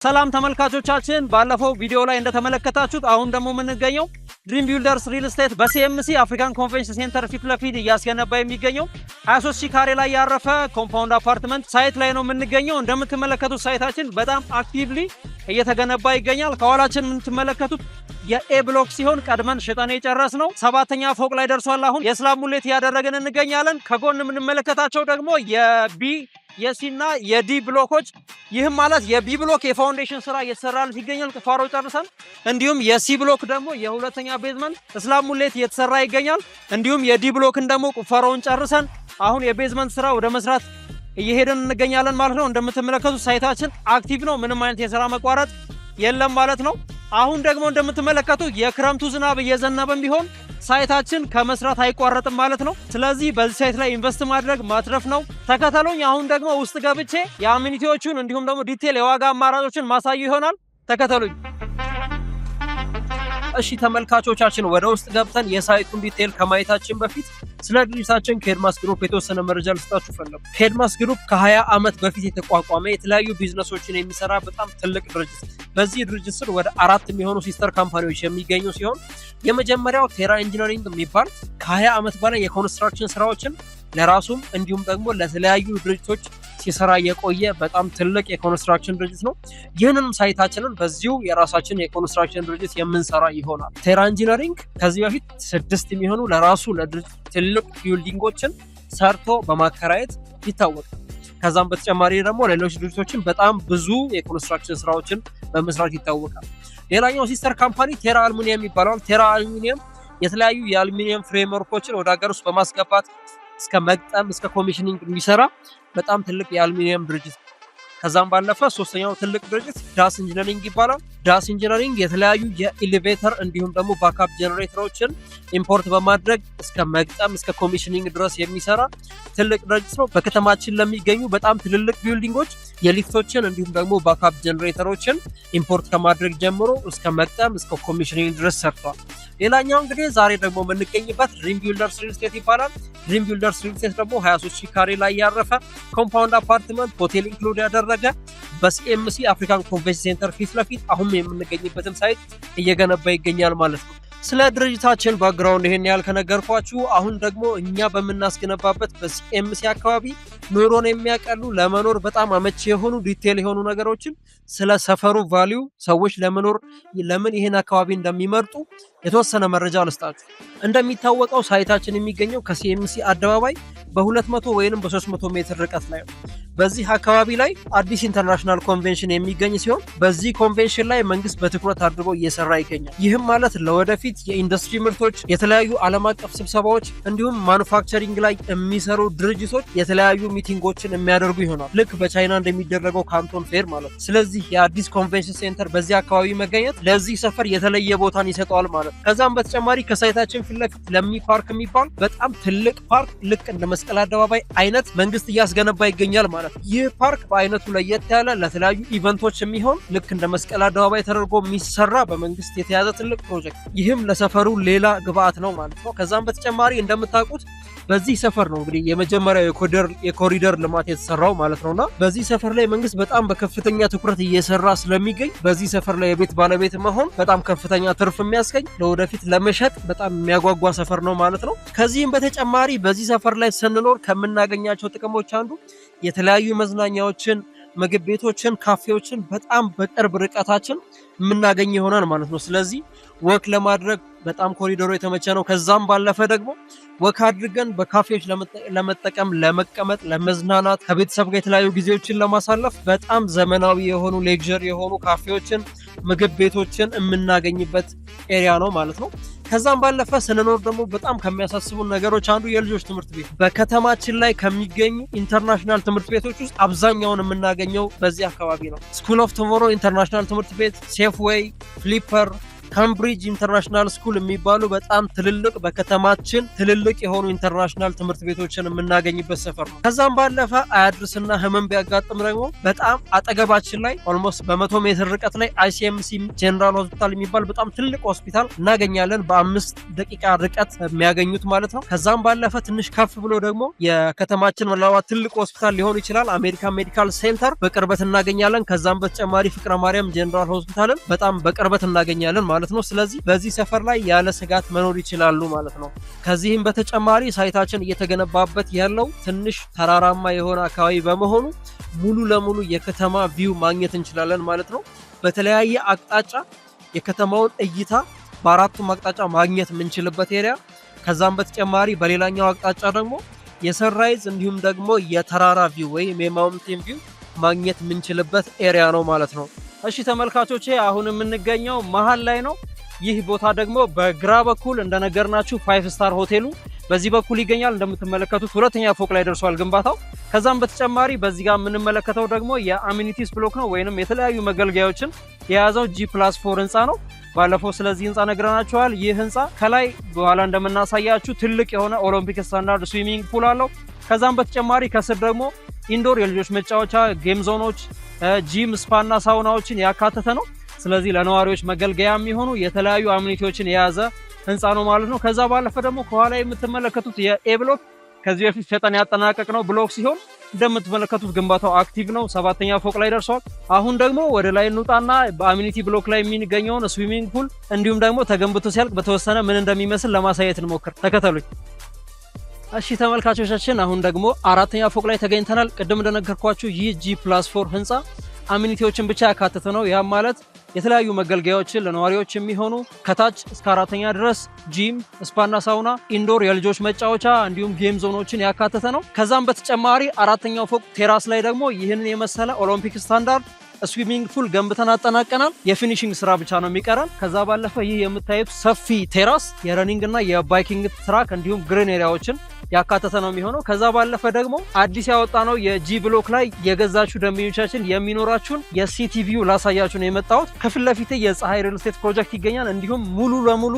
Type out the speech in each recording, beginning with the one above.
ሰላም ተመልካቾቻችን ባለፈው ቪዲዮ ላይ እንደተመለከታችሁት አሁን ደግሞ የምንገኘው ድሪም ቢልደርስ ሪል ስቴት በሲኤምሲ አፍሪካን ኮንቬንሽን ሴንተር ፊት ለፊት እያስገነባ የሚገኘው 23000 ካሬ ላይ ያረፈ ኮምፓውንድ አፓርትመንት ሳይት ላይ ነው የምንገኘው። እንደምትመለከቱት ሳይታችን በጣም አክቲቭሊ እየተገነባ ይገኛል። ከኋላችን የምትመለከቱት የኤ ብሎክ ሲሆን ቀድመን ሽጠን የጨረስነው 7ኛ ፎቅ ላይ ደርሷል። አሁን የስላም ሙሌት እያደረግን እንገኛለን። ከጎን የምንመለከታቸው ደግሞ የቢ የሲና የዲ ብሎኮች ይህም ማለት የቢ ብሎክ የፋውንዴሽን ስራ እየተሰራለት ይገኛል። ቁፋሮ ጨርሰን እንዲሁም የሲ ብሎክ ደግሞ የሁለተኛ ቤዝመንት እስላም ሙሌት እየተሰራ ይገኛል። እንዲሁም የዲ ብሎክን ደግሞ ቁፋሮውን ጨርሰን አሁን የቤዝመንት ስራ ወደ መስራት እየሄድን እንገኛለን ማለት ነው። እንደምትመለከቱት ሳይታችን አክቲቭ ነው። ምንም አይነት የስራ መቋረጥ የለም ማለት ነው። አሁን ደግሞ እንደምትመለከቱት የክረምቱ ዝናብ እየዘነበም ቢሆን ሳይታችን ከመስራት አይቋረጥም ማለት ነው። ስለዚህ በዚህ ሳይት ላይ ኢንቨስት ማድረግ ማትረፍ ነው። ተከተሉኝ። አሁን ደግሞ ውስጥ ገብቼ የአሚኒቲዎቹን እንዲሁም ደግሞ ዲቴል የዋጋ አማራጮችን ማሳዩ ይሆናል። ተከተሉኝ። እሺ ተመልካቾቻችን ወደ ውስጥ ገብተን የሳይቱን ዲቴል ከማየታችን በፊት ስለ ድርጅታችን ከሄድማስ ግሩፕ የተወሰነ መረጃ ልስጣችሁ ፈለጉ። ሄድማስ ግሩፕ ከ20 ዓመት በፊት የተቋቋመ የተለያዩ ቢዝነሶችን የሚሰራ በጣም ትልቅ ድርጅት። በዚህ ድርጅት ስር ወደ 4 የሚሆኑ ሲስተር ካምፓኒዎች የሚገኙ ሲሆን የመጀመሪያው ቴራ ኢንጂነሪንግ የሚባል ከ20 ዓመት በላይ የኮንስትራክሽን ስራዎችን ለራሱም እንዲሁም ደግሞ ለተለያዩ ድርጅቶች ሲሰራ የቆየ በጣም ትልቅ የኮንስትራክሽን ድርጅት ነው። ይህንንም ሳይታችንን በዚሁ የራሳችን የኮንስትራክሽን ድርጅት የምንሰራ ይሆናል። ቴራ ኢንጂነሪንግ ከዚህ በፊት 6 የሚሆኑ ለራሱ ለድርጅት ትልቅ ቢልዲንጎችን ሰርቶ በማከራየት ይታወቃል። ከዛም በተጨማሪ ደግሞ ሌሎች ድርጅቶችን በጣም ብዙ የኮንስትራክሽን ስራዎችን በመስራት ይታወቃል። ሌላኛው ሲስተር ካምፓኒ ቴራ አልሙኒየም ይባላል። ቴራ አልሙኒየም የተለያዩ የአልሙኒየም ፍሬምወርኮችን ወደ ሀገር ውስጥ በማስገባት እስከ መግጠም እስከ ኮሚሽኒንግ የሚሰራ በጣም ትልቅ የአልሙኒየም ድርጅት። ከዛም ባለፈ ሶስተኛው ትልቅ ድርጅት ዳስ ኢንጂነሪንግ ይባላል። ዳስ ኢንጂነሪንግ የተለያዩ የኤሌቬተር እንዲሁም ደግሞ ባካፕ ጀነሬተሮችን ኢምፖርት በማድረግ እስከ መግጠም እስከ ኮሚሽኒንግ ድረስ የሚሰራ ትልቅ ድርጅት ነው። በከተማችን ለሚገኙ በጣም ትልልቅ ቢልዲንጎች የሊፍቶችን እንዲሁም ደግሞ ባካፕ ጀነሬተሮችን ኢምፖርት ከማድረግ ጀምሮ እስከ መግጠም እስከ ኮሚሽኒንግ ድረስ ሰርቷል። ሌላኛው እንግዲህ ዛሬ ደግሞ የምንገኝበት ድሪም ቢልደርስ ሪል ስቴት ይባላል። ድሪም ቢልደርስ ሪል ስቴት ደግሞ 23000 ካሬ ላይ ያረፈ ኮምፓውንድ አፓርትመንት ሆቴል ኢንክሉድ ያደረገ በሲኤምሲ አፍሪካን ኮንቬንሽን ሴንተር ፊት ለፊት አሁን የምንገኝበትን ሳይት እየገነባ ይገኛል ማለት ነው። ስለ ድርጅታችን ባክግራውንድ ይሄን ያህል ከነገርኳችሁ አሁን ደግሞ እኛ በምናስገነባበት በሲኤምሲ አካባቢ ኑሮን የሚያቀሉ ለመኖር በጣም አመቺ የሆኑ ዲቴል የሆኑ ነገሮችን ስለ ሰፈሩ ቫልዩ ሰዎች ለመኖር ለምን ይሄን አካባቢ እንደሚመርጡ የተወሰነ መረጃ ልስጣችሁ። እንደሚታወቀው ሳይታችን የሚገኘው ከሲኤምሲ አደባባይ በ200 ወይንም በ300 ሜትር ርቀት ላይ ነው። በዚህ አካባቢ ላይ አዲስ ኢንተርናሽናል ኮንቬንሽን የሚገኝ ሲሆን በዚህ ኮንቬንሽን ላይ መንግስት በትኩረት አድርጎ እየሰራ ይገኛል። ይህም ማለት ለወደፊት የኢንዱስትሪ ምርቶች፣ የተለያዩ ዓለም አቀፍ ስብሰባዎች እንዲሁም ማኑፋክቸሪንግ ላይ የሚሰሩ ድርጅቶች የተለያዩ ሚቲንጎችን የሚያደርጉ ይሆናል። ልክ በቻይና እንደሚደረገው ካንቶን ፌር ማለት ነው። ስለዚህ የአዲስ ኮንቬንሽን ሴንተር በዚህ አካባቢ መገኘት ለዚህ ሰፈር የተለየ ቦታን ይሰጠዋል ማለት ነው። ከዛም በተጨማሪ ከሳይታችን ፊት ለፊት ለሚ ፓርክ የሚባል በጣም ትልቅ ፓርክ ልክ እንደ መስቀል አደባባይ አይነት መንግስት እያስገነባ ይገኛል ማለት ነው። ይህ ፓርክ በአይነቱ ለየት ያለ ለተለያዩ ኢቨንቶች የሚሆን ልክ እንደ መስቀል አደባባይ ተደርጎ የሚሰራ በመንግስት የተያዘ ትልቅ ፕሮጀክት፣ ይህም ለሰፈሩ ሌላ ግብአት ነው ማለት ነው። ከዛም በተጨማሪ እንደምታውቁት በዚህ ሰፈር ነው እንግዲህ የመጀመሪያው የኮሪደር ልማት የተሰራው ማለት ነውና በዚህ ሰፈር ላይ መንግስት በጣም በከፍተኛ ትኩረት እየሰራ ስለሚገኝ በዚህ ሰፈር ላይ የቤት ባለቤት መሆን በጣም ከፍተኛ ትርፍ የሚያስገኝ ለወደፊት ለመሸጥ በጣም የሚያጓጓ ሰፈር ነው ማለት ነው። ከዚህም በተጨማሪ በዚህ ሰፈር ላይ ስንኖር ከምናገኛቸው ጥቅሞች አንዱ የተለያዩ መዝናኛዎችን፣ ምግብ ቤቶችን፣ ካፌዎችን በጣም በቅርብ ርቀታችን የምናገኝ ይሆናል ማለት ነው። ስለዚህ ወክ ለማድረግ በጣም ኮሪዶሩ የተመቸ ነው። ከዛም ባለፈ ደግሞ ወክ አድርገን በካፌዎች ለመጠቀም፣ ለመቀመጥ፣ ለመዝናናት ከቤተሰብ ጋር የተለያዩ ጊዜዎችን ለማሳለፍ በጣም ዘመናዊ የሆኑ ሌክዠሪ የሆኑ ካፌዎችን፣ ምግብ ቤቶችን የምናገኝበት ኤሪያ ነው ማለት ነው። ከዛም ባለፈ ስንኖር ደግሞ በጣም ከሚያሳስቡን ነገሮች አንዱ የልጆች ትምህርት ቤት። በከተማችን ላይ ከሚገኙ ኢንተርናሽናል ትምህርት ቤቶች ውስጥ አብዛኛውን የምናገኘው በዚህ አካባቢ ነው። ስኩል ኦፍ ቱሞሮ ኢንተርናሽናል ትምህርት ቤት፣ ሴፍዌይ፣ ፍሊፐር፣ ካምብሪጅ ኢንተርናሽናል ስኩል የሚባሉ በጣም ትልልቅ በከተማችን ትልልቅ የሆኑ ኢንተርናሽናል ትምህርት ቤቶችን የምናገኝበት ሰፈር ነው። ከዛም ባለፈ አያድርስና ህመም ቢያጋጥም ደግሞ በጣም አጠገባችን ላይ ኦልሞስት በ100 ሜትር ርቀት ላይ ICMC ጀነራል ሆስፒታል የሚባል በጣም ትልቅ ሆስፒታል እናገኛለን። በ5 ደቂቃ ርቀት የሚያገኙት ማለት ነው። ከዛም ባለፈ ትንሽ ከፍ ብሎ ደግሞ የከተማችን ምናልባት ትልቅ ሆስፒታል ሊሆን ይችላል አሜሪካን ሜዲካል ሴንተር በቅርበት እናገኛለን። ከዛም በተጨማሪ ፍቅረ ማርያም ጀነራል ሆስፒታልን በጣም በቅርበት እናገኛለን ማለት ነው። ስለዚህ በዚህ ሰፈር ላይ ያለ ስጋት መኖር ይችላሉ ማለት ነው። ከዚህም በተጨማሪ ሳይታችን እየተገነባበት ያለው ትንሽ ተራራማ የሆነ አካባቢ በመሆኑ ሙሉ ለሙሉ የከተማ ቪው ማግኘት እንችላለን ማለት ነው። በተለያየ አቅጣጫ የከተማውን እይታ በአራቱም አቅጣጫ ማግኘት የምንችልበት ኤሪያ። ከዛም በተጨማሪ በሌላኛው አቅጣጫ ደግሞ የሰንራይዝ እንዲሁም ደግሞ የተራራ ቪው ወይም የማውንቴን ቪው ማግኘት የምንችልበት ኤሪያ ነው ማለት ነው። እሺ ተመልካቾቼ አሁን የምንገኘው መሃል ላይ ነው። ይህ ቦታ ደግሞ በግራ በኩል እንደነገርናችሁ 5 ስታር ሆቴሉ በዚህ በኩል ይገኛል። እንደምትመለከቱት ሁለተኛ ፎቅ ላይ ደርሷል ግንባታው። ከዛም በተጨማሪ በዚህ ጋር የምንመለከተው ደግሞ የአሚኒቲስ ብሎክ ነው ወይንም የተለያዩ መገልገያዎችን የያዘው G+4 ህንፃ ነው። ባለፈው ስለዚህ ህንፃ ነግረናችኋል። ይህ ህንፃ ከላይ በኋላ እንደምናሳያችሁ ትልቅ የሆነ ኦሎምፒክ ስታንዳርድ ስዊሚንግ ፑል አለው። ከዛም በተጨማሪ ከስር ደግሞ ኢንዶር የልጆች መጫወቻ ጌም ዞኖች፣ ጂም፣ ስፓና ሳውናዎችን ያካተተ ነው። ስለዚህ ለነዋሪዎች መገልገያ የሚሆኑ የተለያዩ አሚኒቲዎችን የያዘ ህንፃ ነው ማለት ነው። ከዛ ባለፈ ደግሞ ከኋላ የምትመለከቱት የኤ ብሎክ ከዚህ በፊት ሸጠን ያጠናቀቅ ነው ብሎክ ሲሆን እንደምትመለከቱት ግንባታው አክቲቭ ነው። 7ኛ ፎቅ ላይ ደርሷል። አሁን ደግሞ ወደ ላይ እንውጣና በአሚኒቲ ብሎክ ላይ የሚገኘውን ስዊሚንግ ፑል እንዲሁም ደግሞ ተገንብቶ ሲያልቅ በተወሰነ ምን እንደሚመስል ለማሳየት እንሞክር። ተከተሉኝ። እሺ ተመልካቾቻችን አሁን ደግሞ 4ኛ ፎቅ ላይ ተገኝተናል። ቅድም እንደነገርኳችሁ ይህ G+4 ህንፃ አሚኒቲዎችን ብቻ ያካተተ ነው። ያም ማለት የተለያዩ መገልገያዎችን ለነዋሪዎች የሚሆኑ ከታች እስከ 4ኛ ድረስ ጂም፣ ስፓና ሳውና፣ ኢንዶር የልጆች መጫወቻ እንዲሁም ጌም ዞኖችን ያካተተ ነው። ከዛም በተጨማሪ 4ኛው ፎቅ ቴራስ ላይ ደግሞ ይህንን የመሰለ ኦሎምፒክ ስታንዳርድ ስዊሚንግ ፑል ገንብተን አጠናቀናል። የፊኒሺንግ ስራ ብቻ ነው የሚቀረን። ከዛ ባለፈ ይህ የምታዩት ሰፊ ቴራስ የረኒንግ እና የባይኪንግ ትራክ እንዲሁም ግሪን ኤሪያዎችን ያካተተ ነው የሚሆነው። ከዛ ባለፈ ደግሞ አዲስ ያወጣ ነው የጂ ብሎክ ላይ የገዛችሁ ደንበኞቻችን የሚኖራችሁን የሲቲ ቪው ላሳያችሁ ነው የመጣሁት። ከፊት ለፊት የፀሐይ ሪል ስቴት ፕሮጀክት ይገኛል። እንዲሁም ሙሉ ለሙሉ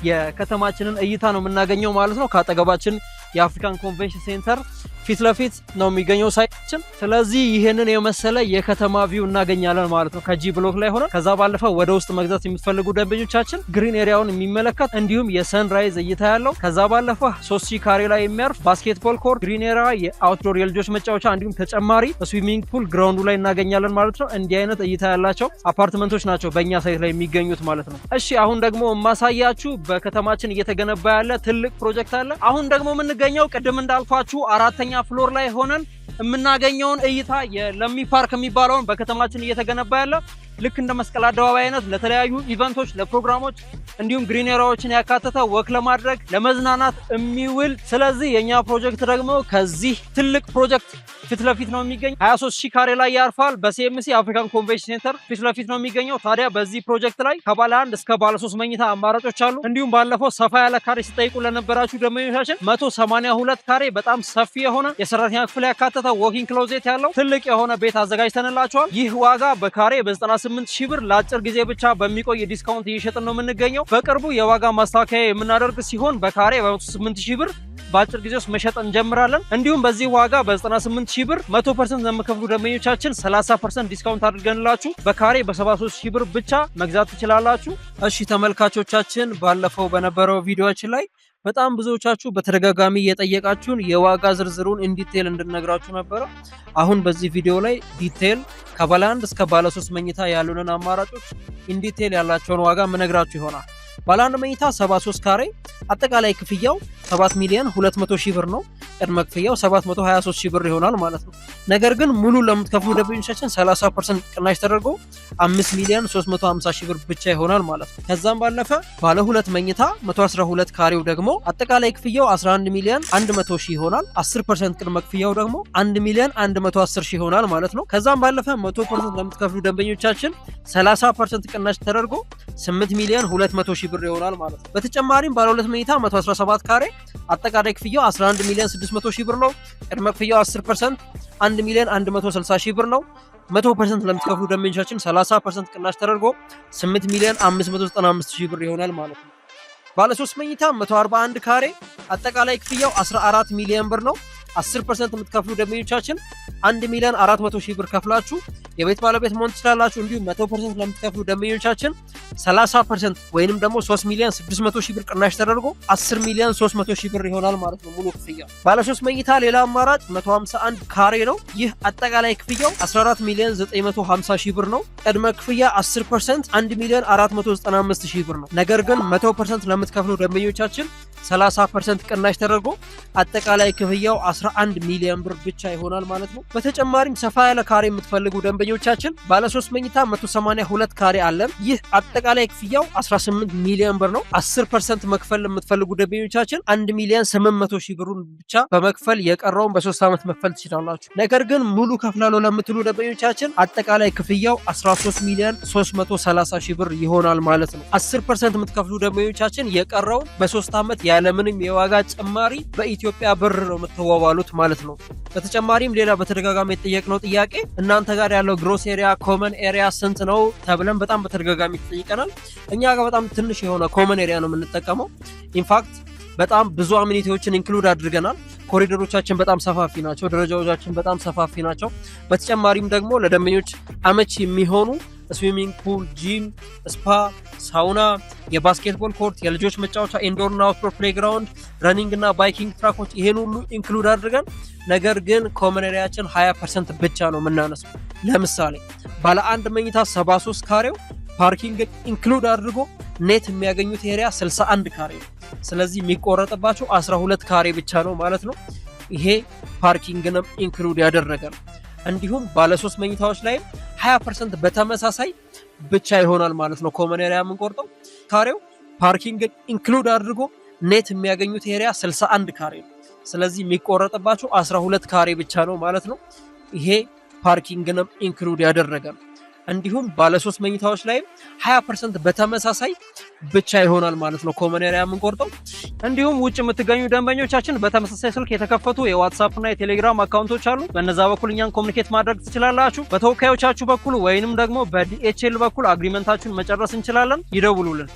የከተማችንን እይታ ነው የምናገኘው ማለት ነው። ከአጠገባችን የአፍሪካን ኮንቬንሽን ሴንተር ፊት ለፊት ነው የሚገኘው ሳይታችን። ስለዚህ ይሄንን የመሰለ የከተማ ቪው እናገኛለን ማለት ነው ከጂ ብሎክ ላይ ሆነ። ከዛ ባለፈ ወደ ውስጥ መግዛት የምትፈልጉ ደንበኞቻችን ግሪን ኤሪያውን የሚመለከት እንዲሁም የሰንራይዝ እይታ ያለው ከዛ ባለፈ 3000 ካሬ ላይ የሚያርፍ ባስኬትቦል ኮርት፣ ግሪን ኤሪያ፣ የአውትዶር የልጆች መጫወቻ እንዲሁም ተጨማሪ ስዊሚንግ ፑል ግራውንዱ ላይ እናገኛለን ማለት ነው። እንዲህ አይነት እይታ ያላቸው አፓርትመንቶች ናቸው በእኛ ሳይት ላይ የሚገኙት ማለት ነው። እሺ አሁን ደግሞ የማሳያችሁ በከተማችን እየተገነባ ያለ ትልቅ ፕሮጀክት አለ። አሁን ደግሞ የምንገኘው ቅድም እንዳልኳችሁ 4ኛ ፍሎር ላይ ሆነን የምናገኘውን እይታ የለሚ ፓርክ የሚባለውን በከተማችን እየተገነባ ያለ ልክ እንደ መስቀል አደባባይ አይነት ለተለያዩ ኢቨንቶች፣ ለፕሮግራሞች እንዲሁም ግሪን ኤሪያዎችን ያካተተ ወክ ለማድረግ ለመዝናናት የሚውል። ስለዚህ የኛ ፕሮጀክት ደግሞ ከዚህ ትልቅ ፕሮጀክት ፊት ለፊት ነው የሚገኝ 23000 ካሬ ላይ ያርፋል። በሲኤምሲ አፍሪካን ኮንቬንሽን ሴንተር ፊት ለፊት ነው የሚገኘው። ታዲያ በዚህ ፕሮጀክት ላይ ከባለ 1 እስከ ባለ 3 መኝታ አማራጮች አሉ። እንዲሁም ባለፈው ሰፋ ያለ ካሬ ሲጠይቁ ለነበራችሁ ደንበኞቻችን 182 ካሬ በጣም ሰፊ የሆነ የሰራተኛ ክፍል ያካተተ ዎኪንግ ክሎዜት ያለው ትልቅ የሆነ ቤት አዘጋጅተንላችኋል። ይህ ዋጋ በካሬ በ98000 ብር ለአጭር ጊዜ ብቻ በሚቆይ ዲስካውንት እየሸጥን ነው የምንገኘው። በቅርቡ የዋጋ ማስተካከያ የምናደርግ ሲሆን በካሬ በ108000 ብር በአጭር ጊዜ ውስጥ መሸጥ እንጀምራለን። እንዲሁም በዚህ ዋጋ በ98000 ብር 100% ለምከፍሉ ደንበኞቻችን 30% ዲስካውንት አድርገንላችሁ በካሬ በ73000 ብር ብቻ መግዛት ትችላላችሁ። እሺ ተመልካቾቻችን ባለፈው በነበረው ቪዲዮአችን ላይ በጣም ብዙዎቻችሁ በተደጋጋሚ እየጠየቃችሁን የዋጋ ዝርዝሩን ኢንዲቴል እንድነግራችሁ ነበረ። አሁን በዚህ ቪዲዮ ላይ ዲቴል ከባለ 1 እስከ ባለ 3 መኝታ ያሉንን አማራጮች ኢንዲቴል ያላቸውን ዋጋ ምነግራችሁ ይሆናል። ባለ 1 መኝታ 73 ካሬ አጠቃላይ ክፍያው 7,200,000 ብር ነው። ቅድመ ክፍያው 723,000 ብር ይሆናል ማለት ነው። ነገር ግን ሙሉ ለምትከፍሉ ደንበኞቻችን 30% ቅናሽ ተደርጎ 5,350,000 ብር ብቻ ይሆናል ማለት ነው። ከዛም ባለፈ ባለ 2 መኝታ 112 ካሬው ደግሞ አጠቃላይ ክፍያው 11,100,000 ይሆናል። 10% ቅድመ ክፍያው ደግሞ 1,110,000 ይሆናል ማለት ነው። ከዛም ባለፈ 100% ለምትከፍሉ ደንበኞቻችን 30% ቅናሽ ተደርጎ 8,200,000 ብር ይሆናል ማለት ነው። በተጨማሪም ባለ 2 መኝታ 117 ካሬ አጠቃላይ ክፍያው 11,600,000 ብር ነው። ቅድመ ክፍያው 10% 1,160,000 ብር ነው። 100% ለምትከፍሉ ደንበኞቻችን 30% ቅናሽ ተደርጎ 8,595,000 ብር ይሆናል ማለት ነው። ባለ 3 መኝታ 141 ካሬ አጠቃላይ ክፍያው 14 ሚሊዮን ብር ነው። 10% የምትከፍሉ ደንበኞቻችን 1,400,000 ብር ከፍላችሁ የቤት ባለቤት መሆን ትችላላችሁ። እንዲሁም 100% ለምትከፍሉ ደንበኞቻችን 30% ወይንም ደግሞ 3,600,000 ብር ቅናሽ ተደርጎ 10,300,000 ብር ይሆናል ማለት ነው ሙሉ ክፍያ። ባለ 3 መኝታ ሌላ አማራጭ 151 ካሬ ነው። ይህ አጠቃላይ ክፍያው 14,950,000 ብር ነው። ቅድመ ክፍያ 10% 1,495,000 ብር ነው። ነገር ግን 100% ለምትከፍሉ ደንበኞቻችን 30% ቅናሽ ተደርጎ አጠቃላይ ክፍያው 11 ሚሊዮን ብር ብቻ ይሆናል ማለት ነው። በተጨማሪም ሰፋ ያለ ካሬ የምትፈልጉ ደንበኞቻችን ባለ 3 መኝታ 182 ካሬ አለን። ይህ አጠቃላይ ክፍያው 18 ሚሊዮን ብር ነው። 10% መክፈል የምትፈልጉ ደንበኞቻችን 1,800,000 ብሩን ብቻ በመክፈል የቀረውን በ3 ዓመት መክፈል ትችላላችሁ። ነገር ግን ሙሉ ከፍላለሁ ለምትሉ ደንበኞቻችን አጠቃላይ ክፍያው 13,330,000 ብር ይሆናል ማለት ነው። 10% የምትከፍሉ ደንበኞቻችን የቀረውን በ3 ዓመት ያለምንም የዋጋ ጭማሪ በኢትዮጵያ ብር ነው የምትዋዋሉት ማለት ነው። በተጨማሪም ሌላ በተደጋጋሚ የተጠየቅነው ጥያቄ እናንተ ጋር ያለው ግሮስ ኤሪያ ኮመን ኤሪያ ስንት ነው ተብለን በጣም በተደጋጋሚ ተጠይቀናል። እኛ ጋር በጣም ትንሽ የሆነ ኮመን ኤሪያ ነው የምንጠቀመው። ኢንፋክት በጣም ብዙ አሚኒቲዎችን ኢንክሉድ አድርገናል። ኮሪደሮቻችን በጣም ሰፋፊ ናቸው። ደረጃዎቻችን በጣም ሰፋፊ ናቸው። በተጨማሪም ደግሞ ለደንበኞች አመቺ የሚሆኑ ስዊሚንግ ፑል፣ ጂም፣ ስፓ፣ ሳውና፣ የባስኬትቦል ኮርት፣ የልጆች መጫወቻ፣ ኢንዶር እና አውትዶር ፕሌግራውንድ፣ ረኒንግ እና ባይኪንግ ትራኮች ይሄን ሁሉ ኢንክሉድ አድርገን ነገር ግን ኮመን ኤሪያችን 20% ብቻ ነው የምናነሳው። ለምሳሌ ባለ 1 መኝታ 73 ካሬው ፓርኪንግ ኢንክሉድ አድርጎ ኔት የሚያገኙት ኤሪያ 61 ካሬ ነው። ስለዚህ የሚቆረጥባቸው 12 ካሬ ብቻ ነው ማለት ነው። ይሄ ፓርኪንግንም ኢንክሉድ ያደረገ ነው። እንዲሁም ባለ 3 መኝታዎች ላይ 20% በተመሳሳይ ብቻ ይሆናል ማለት ነው ኮመን ኤሪያ የምንቆርጠው። ካሬው ፓርኪንግን ኢንክሉድ አድርጎ ኔት የሚያገኙት ኤሪያ 61 ካሬ ነው። ስለዚህ የሚቆረጥባቸው 12 ካሬ ብቻ ነው ማለት ነው። ይሄ ፓርኪንግንም ኢንክሉድ ያደረገ ነው። እንዲሁም ባለ 3 መኝታዎች ላይ 20% በተመሳሳይ ብቻ ይሆናል ማለት ነው ኮመን ኤሪያ የምንቆርጠው። እንዲሁም ውጭ የምትገኙ ደንበኞቻችን በተመሳሳይ ስልክ የተከፈቱ የዋትስአፕ እና የቴሌግራም አካውንቶች አሉ። በእነዛ በኩል እኛን ኮሙኒኬት ማድረግ ትችላላችሁ። በተወካዮቻችሁ በኩል ወይንም ደግሞ በዲኤችኤል በኩል አግሪመንታችሁን መጨረስ እንችላለን። ይደውሉልን።